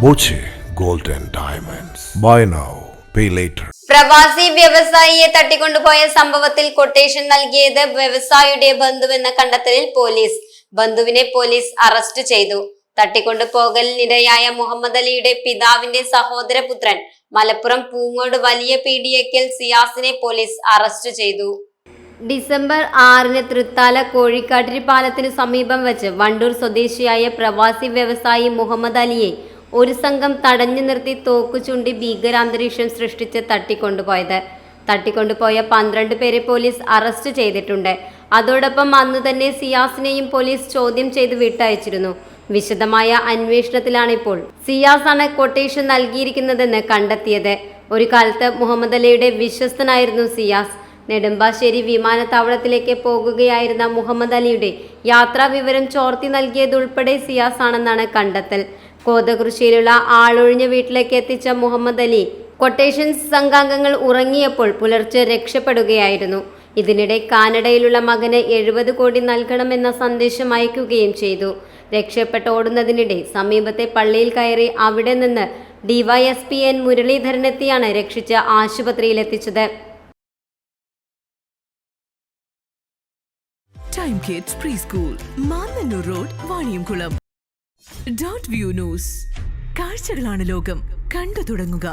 Boche gold and diamonds. Buy now, pay later. പ്രവാസി വ്യവസായിയെ തട്ടിക്കൊണ്ടുപോയ സംഭവത്തിൽ കൊട്ടേഷൻ നൽകിയത് വ്യവസായിയുടെ ബന്ധുവെന്ന കണ്ടെത്തലിൽ ബന്ധുവിനെ പോലീസ് അറസ്റ്റ് ചെയ്തു. തട്ടിക്കൊണ്ടുപോകലിനിരയായ മുഹമ്മദ് അലിയുടെ പിതാവിന്റെ സഹോദരപുത്രൻ മലപ്പുറം പൂങ്ങോട് വലിയ പീടികയ്ക്കൽ സിയാസിനെ പോലീസ് അറസ്റ്റ് ചെയ്തു. ഡിസംബർ 6-ന് തൃത്താല കോഴിക്കാട്ടിരി പാലത്തിനു സമീപം വെച്ച് വണ്ടൂർ സ്വദേശിയായ പ്രവാസി വ്യവസായി മുഹമ്മദ് അലിയെ ഒരു സംഘം തടഞ്ഞു നിർത്തി തോക്കു ചൂണ്ടി ഭീകരാന്തരീക്ഷം സൃഷ്ടിച്ച് തട്ടിക്കൊണ്ടുപോയ 12 പേരെ പോലീസ് അറസ്റ്റ് ചെയ്തിട്ടുണ്ട്. അതോടൊപ്പം അന്ന് തന്നെ സിയാസിനെയും പോലീസ് ചോദ്യം ചെയ്ത് വിട്ടയച്ചിരുന്നു. വിശദമായ അന്വേഷണത്തിലാണ് ഇപ്പോൾ സിയാസാണ് കൊട്ടേഷൻ നൽകിയിരിക്കുന്നതെന്ന് കണ്ടെത്തിയത്. ഒരു കാലത്ത് മുഹമ്മദ് അലിയുടെ വിശ്വസ്തനായിരുന്നു സിയാസ്. നെടുമ്പാശ്ശേരി വിമാനത്താവളത്തിലേക്ക് പോകുകയായിരുന്ന മുഹമ്മദ് അലിയുടെ യാത്രാ വിവരം ചോർത്തി നൽകിയതുൾപ്പെടെ സിയാസ് ആണെന്നാണ് കണ്ടെത്തൽ. കോതകുറിശ്ശിയിലുള്ള ആളൊഴിഞ്ഞ വീട്ടിലേക്ക് എത്തിച്ച മുഹമ്മദ് അലി കൊട്ടേഷൻ സംഘാംഗങ്ങൾ ഉറങ്ങിയപ്പോൾ പുലർച്ചെ രക്ഷപ്പെടുകയായിരുന്നു. ഇതിനിടെ കാനഡയിലുള്ള മകന് 70 കോടി നൽകണമെന്ന സന്ദേശം അയക്കുകയും ചെയ്തു. രക്ഷപ്പെട്ടോടുന്നതിനിടെ സമീപത്തെ പള്ളിയിൽ കയറി അവിടെ നിന്ന് ഡിവൈഎസ്പി എൻ മുരളീധരനെത്തിയാണ് രക്ഷിച്ച് ആശുപത്രിയിലെത്തിച്ചത്. Time Kids Preschool, Mannannur road, Vaniyamkulam. .view News. കാഴ്ചകളാണ് ലോകം, കണ്ടു തുടങ്ങുക.